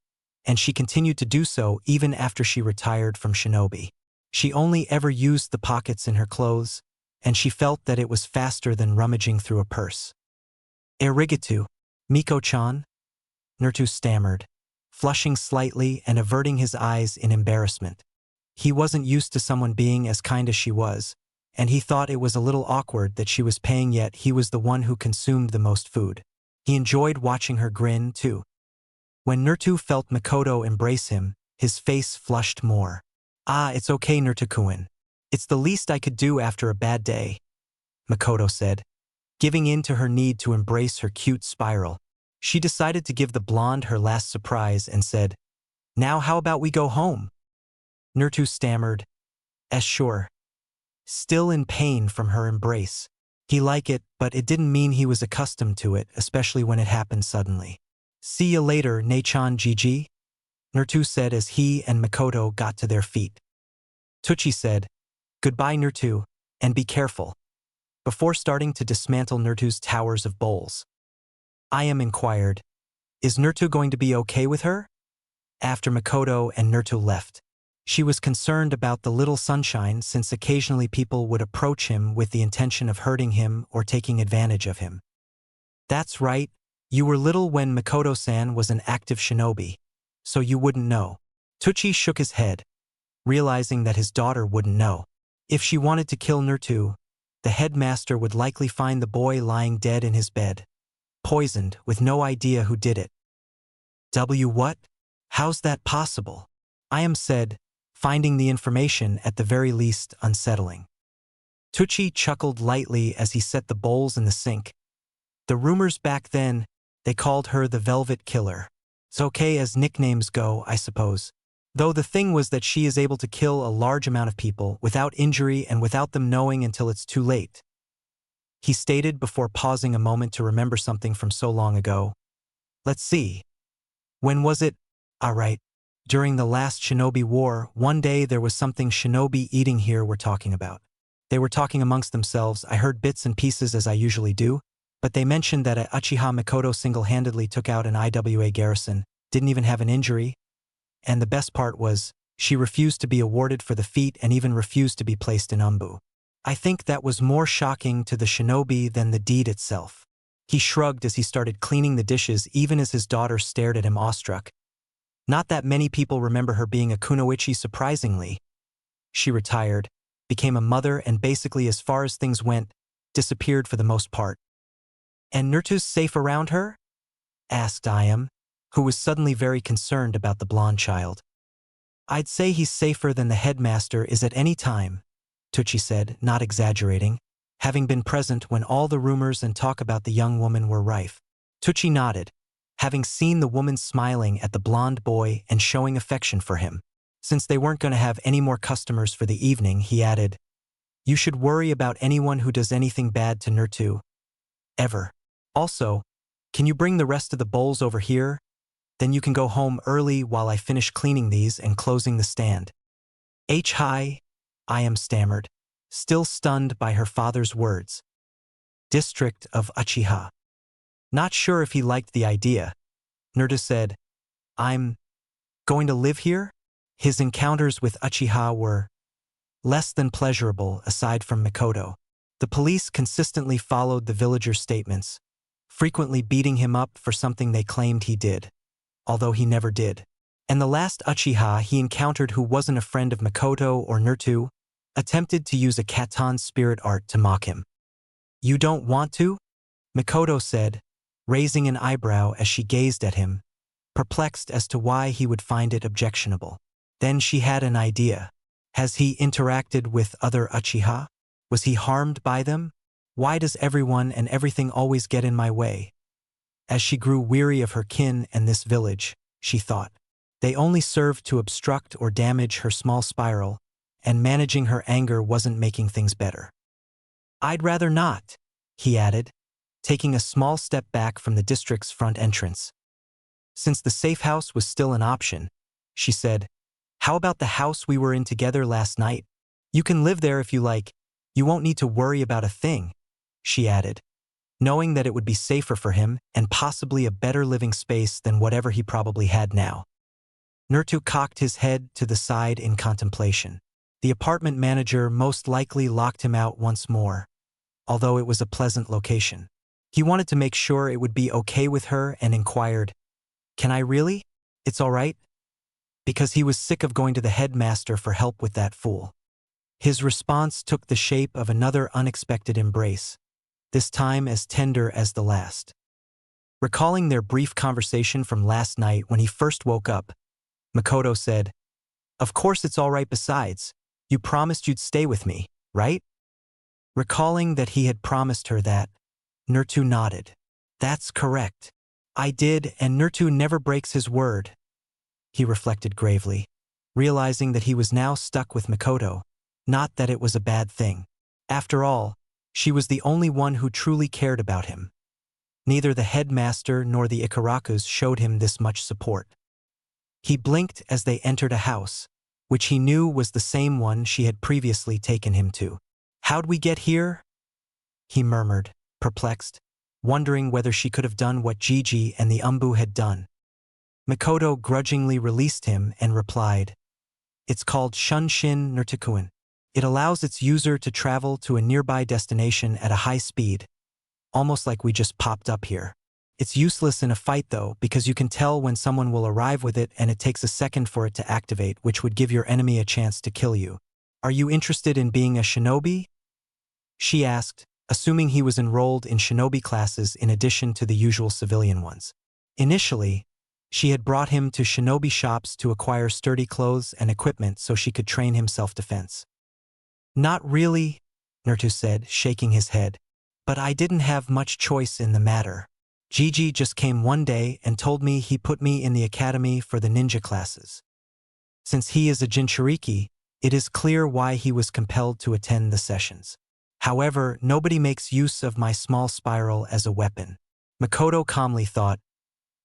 Speaker 1: and she continued to do so even after she retired from Shinobi. She only ever used the pockets in her clothes, and she felt that it was faster than rummaging through a purse. "Arigato, Miko-chan," Naruto stammered, flushing slightly and averting his eyes in embarrassment. He wasn't used to someone being as kind as she was, and he thought it was a little awkward that she was paying yet he was the one who consumed the most food. He enjoyed watching her grin, too. When Naruto felt Mikoto embrace him, his face flushed more. "Ah, it's okay, Naruto-kun. It's the least I could do after a bad day," Mikoto said, giving in to her need to embrace her cute spiral. She decided to give the blonde her last surprise and said, "Now how about we go home?" Naruto stammered, "Sure." Still in pain from her embrace. He liked it, but it didn't mean he was accustomed to it, especially when it happened suddenly. "See you later, Nei-chan Gigi," Naruto said as he and Mikoto got to their feet. Tucci said, "Goodbye, Naruto, and be careful," before starting to dismantle Naruto's towers of bowls. Ayam inquired, "Is Naruto going to be okay with her?" After Mikoto and Naruto left, she was concerned about the little sunshine since occasionally people would approach him with the intention of hurting him or taking advantage of him. "That's right, you were little when Mikoto-san was an active shinobi, so you wouldn't know." Tucci shook his head, realizing that his daughter wouldn't know. If she wanted to kill Naruto, the headmaster would likely find the boy lying dead in his bed, poisoned, with no idea who did it. What? How's that possible? Ayam said, finding the information at the very least unsettling. Tucci chuckled lightly as he set the bowls in the sink. The rumors back then, they called her the Velvet Killer. It's okay as nicknames go, I suppose. Though the thing was that she is able to kill a large amount of people without injury and without them knowing until it's too late. he stated before pausing a moment to remember something from so long ago. Let's see. When was it? Ah, right. During the last Shinobi War, one day there was something Shinobi eating here were talking about. They were talking amongst themselves. I heard bits and pieces as I usually do, but they mentioned that Uchiha Mikoto single-handedly took out an IWA garrison, didn't even have an injury, and the best part was, she refused to be awarded for the feat and even refused to be placed in Umbu. I think that was more shocking to the shinobi than the deed itself. He shrugged as he started cleaning the dishes even as his daughter stared at him awestruck. Not that many people remember her being a kunoichi surprisingly. She retired, became a mother and basically as far as things went, disappeared for the most part. And Naruto's safe around her? Asked Ayam, who was suddenly very concerned about the blonde child. I'd say he's safer than the headmaster is at any time, Tucci said, not exaggerating, having been present when all the rumors and talk about the young woman were rife. Tucci nodded, having seen the woman smiling at the blonde boy and showing affection for him. Since they weren't going to have any more customers for the evening, he added, "You should worry about anyone who does anything bad to Naruto. Ever. Also, can you bring the rest of the bowls over here? Then you can go home early while I finish cleaning these and closing the stand." Hi, Ayam stammered, still stunned by her father's words. District of Uchiha. Not sure if he liked the idea. Naruto said, "I'm going to live here?" His encounters with Uchiha were less than pleasurable aside from Mikoto. The police consistently followed the villagers' statements, frequently beating him up for something they claimed he did, although he never did. And the last Uchiha he encountered who wasn't a friend of Mikoto or Naruto attempted to use a Katon spirit art to mock him. "You don't want to?" Mikoto said, raising an eyebrow as she gazed at him, perplexed as to why he would find it objectionable. Then she had an idea. Has he interacted with other Uchiha? Was he harmed by them? Why does everyone and everything always get in my way? As she grew weary of her kin and this village, she thought, they only served to obstruct or damage her small spiral, and managing her anger wasn't making things better. "I'd rather not," he added, taking a small step back from the district's front entrance. Since the safe house was still an option, she said, "How about the house we were in together last night? You can live there if you like. You won't need to worry about a thing," she added, knowing that it would be safer for him and possibly a better living space than whatever he probably had now. Naruto cocked his head to the side in contemplation. The apartment manager most likely locked him out once more, although it was a pleasant location. He wanted to make sure it would be okay with her and inquired, "Can I really? It's all right?" Because he was sick of going to the headmaster for help with that fool. His response took the shape of another unexpected embrace, this time as tender as the last. Recalling their brief conversation from last night when he first woke up, Mikoto said, "Of course it's all right besides. You promised you'd stay with me, right?" Recalling that he had promised her that, Naruto nodded. "That's correct. I did, and Naruto never breaks his word," he reflected gravely, realizing that he was now stuck with Mikoto, not that it was a bad thing. After all, she was the only one who truly cared about him. Neither the headmaster nor the Ikarakus showed him this much support. He blinked as they entered a house, which he knew was the same one she had previously taken him to. "How'd we get here?" he murmured, perplexed, wondering whether she could have done what Gigi and the Umbu had done. Mikoto grudgingly released him and replied, "It's called Shunshin Nurtukuen. It allows its user to travel to a nearby destination at a high speed, almost like we just popped up here. It's useless in a fight though, because you can tell when someone will arrive with it and it takes a second for it to activate, which would give your enemy a chance to kill you. Are you interested in being a shinobi?" she asked, assuming he was enrolled in shinobi classes in addition to the usual civilian ones. Initially, she had brought him to shinobi shops to acquire sturdy clothes and equipment so she could train him self-defense. "Not really," Naruto said, shaking his head, "but I didn't have much choice in the matter. Gigi just came one day and told me he put me in the academy for the ninja classes. Since he is a Jinchuriki, it is clear why he was compelled to attend the sessions. However, nobody makes use of my small spiral as a weapon. Mikoto calmly thought,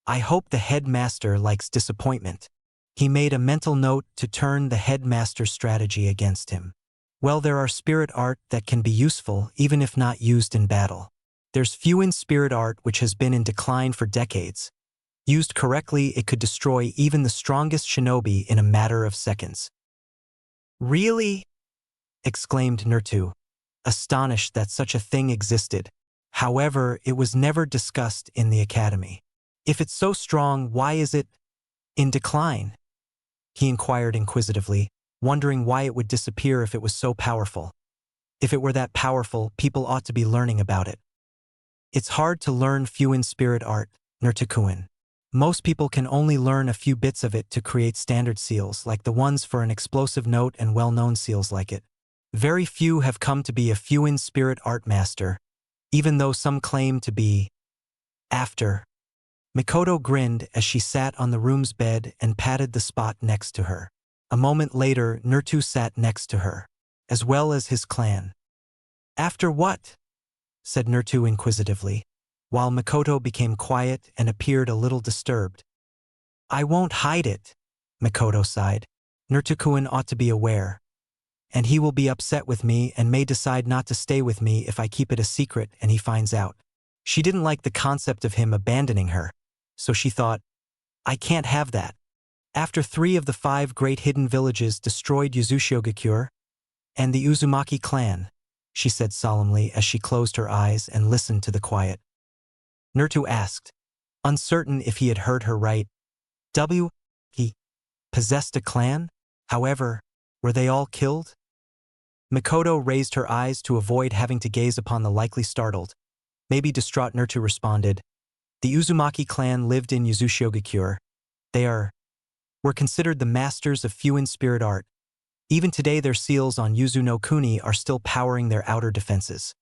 Speaker 1: I hope the headmaster likes disappointment. He made a mental note to turn the headmaster's strategy against him. Well, there are spirit art that can be useful even if not used in battle. There's Fuin spirit art which has been in decline for decades. Used correctly, it could destroy even the strongest shinobi in a matter of seconds. Really? Exclaimed Naruto, astonished that such a thing existed. However, it was never discussed in the academy. If it's so strong, why is it in decline? He inquired inquisitively, wondering why it would disappear if it was so powerful. If it were that powerful, people ought to be learning about it. It's hard to learn Fuin spirit art, Naruto-kun. Most people can only learn a few bits of it to create standard seals like the ones for an explosive note and well-known seals like it. Very few have come to be a Fuin spirit art master, even though some claim to be. After. Mikoto grinned as she sat on the room's bed and patted the spot next to her. A moment later, Naruto sat next to her, as well as his clan. After what? Said Naruto inquisitively, while Mikoto became quiet and appeared a little disturbed. I won't hide it, Mikoto sighed. Naruto-kun ought to be aware. And he will be upset with me and may decide not to stay with me if I keep it a secret and he finds out. She didn't like the concept of him abandoning her, so she thought, I can't have that. After 3 of the 5 great hidden villages destroyed Yuzushigakure and the Uzumaki clan, she said solemnly as she closed her eyes and listened to the quiet. Naruto asked, uncertain if he had heard her right. He possessed a clan? However, were they all killed? Mikoto raised her eyes to avoid having to gaze upon the likely startled, maybe distraught Naruto responded, the Uzumaki clan lived in Yuzushigakure. They were considered the masters of Fuin spirit art. Even today their seals on Yuzu no Kuni are still powering their outer defenses.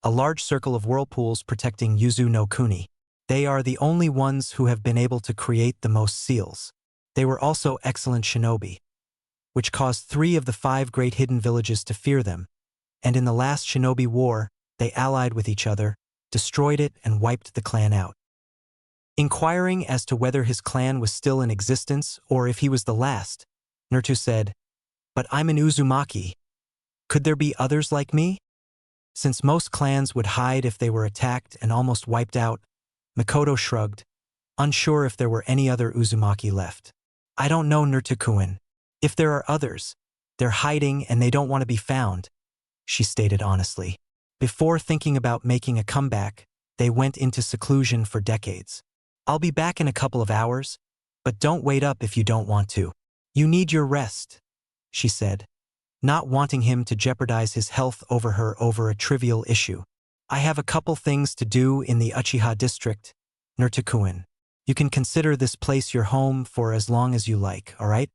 Speaker 1: A large circle of whirlpools protecting Yuzu no Kuni. They are the only ones who have been able to create the most seals. They were also excellent shinobi, which caused 3 of the 5 great hidden villages to fear them, and in the last shinobi war, they allied with each other, destroyed it and wiped the clan out. Inquiring as to whether his clan was still in existence or if he was the last, Naruto said, but I'm an Uzumaki. Could there be others like me? Since most clans would hide if they were attacked and almost wiped out, Mikoto shrugged, unsure if there were any other Uzumaki left. I don't know, Naruto-kun. If there are others, they're hiding and they don't want to be found, she stated honestly. Before thinking about making a comeback, they went into seclusion for decades. I'll be back in a couple of hours, but don't wait up if you don't want to. You need your rest, she said, not wanting him to jeopardize his health over her over a trivial issue. I have a couple things to do in the Uchiha district, Naruto-kun. You can consider this place your home for as long as you like, all right?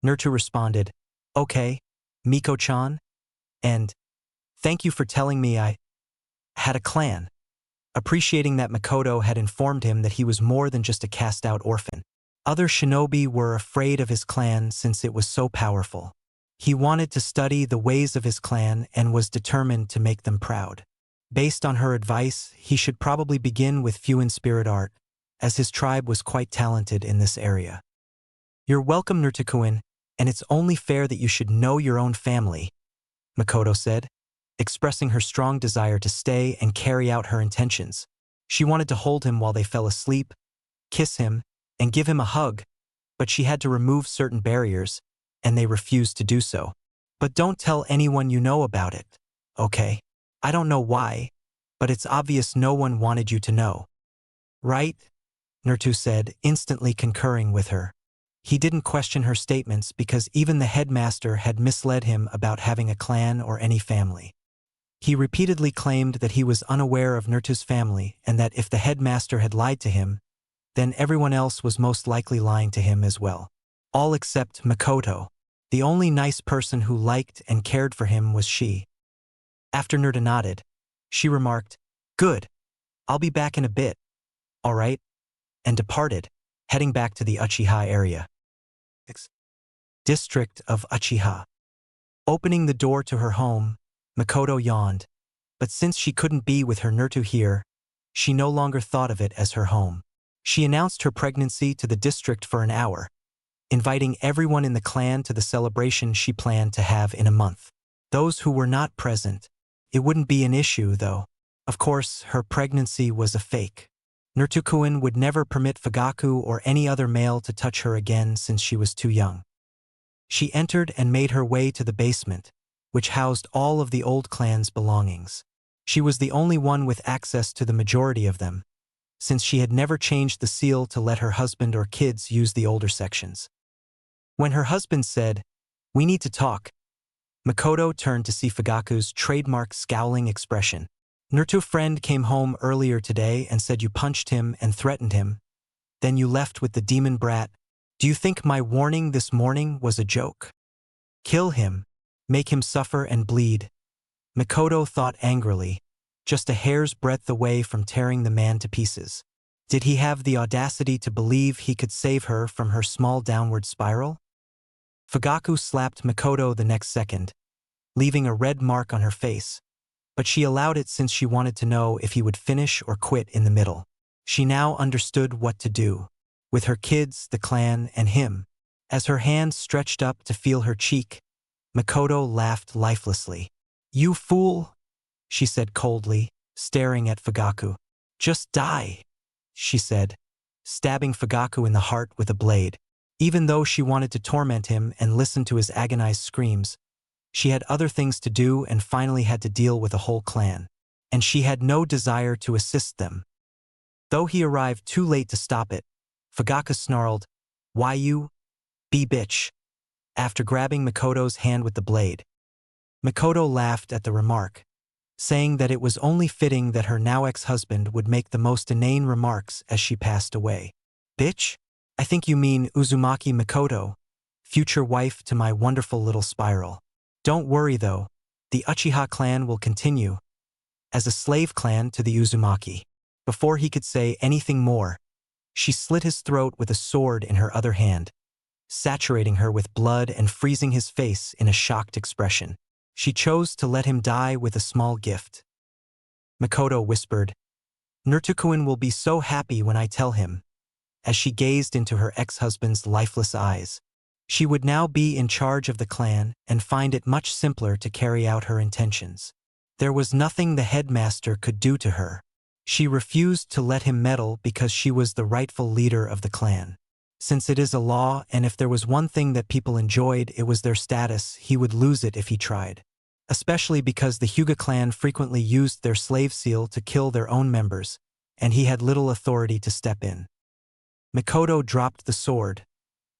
Speaker 1: Naruto responded, okay, Miko-chan, and thank you for telling me I had a clan, appreciating that Mikoto had informed him that he was more than just a cast-out orphan. Other shinobi were afraid of his clan since it was so powerful. He wanted to study the ways of his clan and was determined to make them proud. Based on her advice, he should probably begin with Fuin spirit art, as his tribe was quite talented in this area. You're welcome, Naruto-kun, and it's only fair that you should know your own family, Mikoto said, expressing her strong desire to stay and carry out her intentions. She wanted to hold him while they fell asleep, kiss him, and give him a hug, but she had to remove certain barriers, and they refused to do so. But don't tell anyone you know about it, okay? I don't know why, but it's obvious no one wanted you to know. Right? Naruto said, instantly concurring with her. He didn't question her statements because even the headmaster had misled him about having a clan or any family. He repeatedly claimed that he was unaware of Naruto's family and that if the headmaster had lied to him, then everyone else was most likely lying to him as well. All except Mikoto. The only nice person who liked and cared for him was she. After Naruto nodded, she remarked, good, I'll be back in a bit, all right, and departed, heading back to the Uchiha area. District of Uchiha. Opening the door to her home, Mikoto yawned. But since she couldn't be with her Naruto here, she no longer thought of it as her home. She announced her pregnancy to the district for an hour, inviting everyone in the clan to the celebration she planned to have in a month. Those who were not present, it wouldn't be an issue, though. Of course, her pregnancy was a fake. Naruto-kun would never permit Fugaku or any other male to touch her again since she was too young. She entered and made her way to the basement, which housed all of the old clan's belongings. She was the only one with access to the majority of them, since she had never changed the seal to let her husband or kids use the older sections. When her husband said, "We need to talk," Mikoto turned to see Fugaku's trademark scowling expression. "Naruto's friend came home earlier today and said you punched him and threatened him. Then you left with the demon brat. Do you think my warning this morning was a joke? Kill him. Make him suffer and bleed." Mikoto thought angrily, just a hair's breadth away from tearing the man to pieces. Did he have the audacity to believe he could save her from her small downward spiral? Fugaku slapped Mikoto the next second, leaving a red mark on her face, but she allowed it since she wanted to know if he would finish or quit in the middle. She now understood what to do, with her kids, the clan, and him. As her hand stretched up to feel her cheek, Mikoto laughed lifelessly. "You fool," she said coldly, staring at Fugaku. "Just die," she said, stabbing Fugaku in the heart with a blade. Even though she wanted to torment him and listen to his agonized screams, she had other things to do and finally had to deal with a whole clan. And she had no desire to assist them. Though he arrived too late to stop it, Fugaku snarled, "Why you? Be bitch," after grabbing Mikoto's hand with the blade. Mikoto laughed at the remark, saying that it was only fitting that her now ex-husband would make the most inane remarks as she passed away. "Bitch? I think you mean Uzumaki Mikoto, future wife to my wonderful little spiral. Don't worry though, the Uchiha clan will continue as a slave clan to the Uzumaki." Before he could say anything more, she slit his throat with a sword in her other hand, saturating her with blood and freezing his face in a shocked expression. She chose to let him die with a small gift. Mikoto whispered, "Naruto-kun will be so happy when I tell him," as she gazed into her ex-husband's lifeless eyes. She would now be in charge of the clan and find it much simpler to carry out her intentions. There was nothing the headmaster could do to her. She refused to let him meddle because she was the rightful leader of the clan. Since it is a law, and if there was one thing that people enjoyed, it was their status, he would lose it if he tried. Especially because the Hyuga clan frequently used their slave seal to kill their own members, and he had little authority to step in. Mikoto dropped the sword,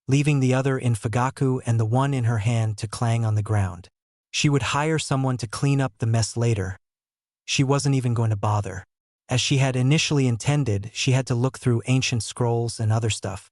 Speaker 1: leaving the other in Fugaku and the one in her hand to clang on the ground. She would hire someone to clean up the mess later. She wasn't even going to bother. As she had initially intended, she had to look through ancient scrolls and other stuff.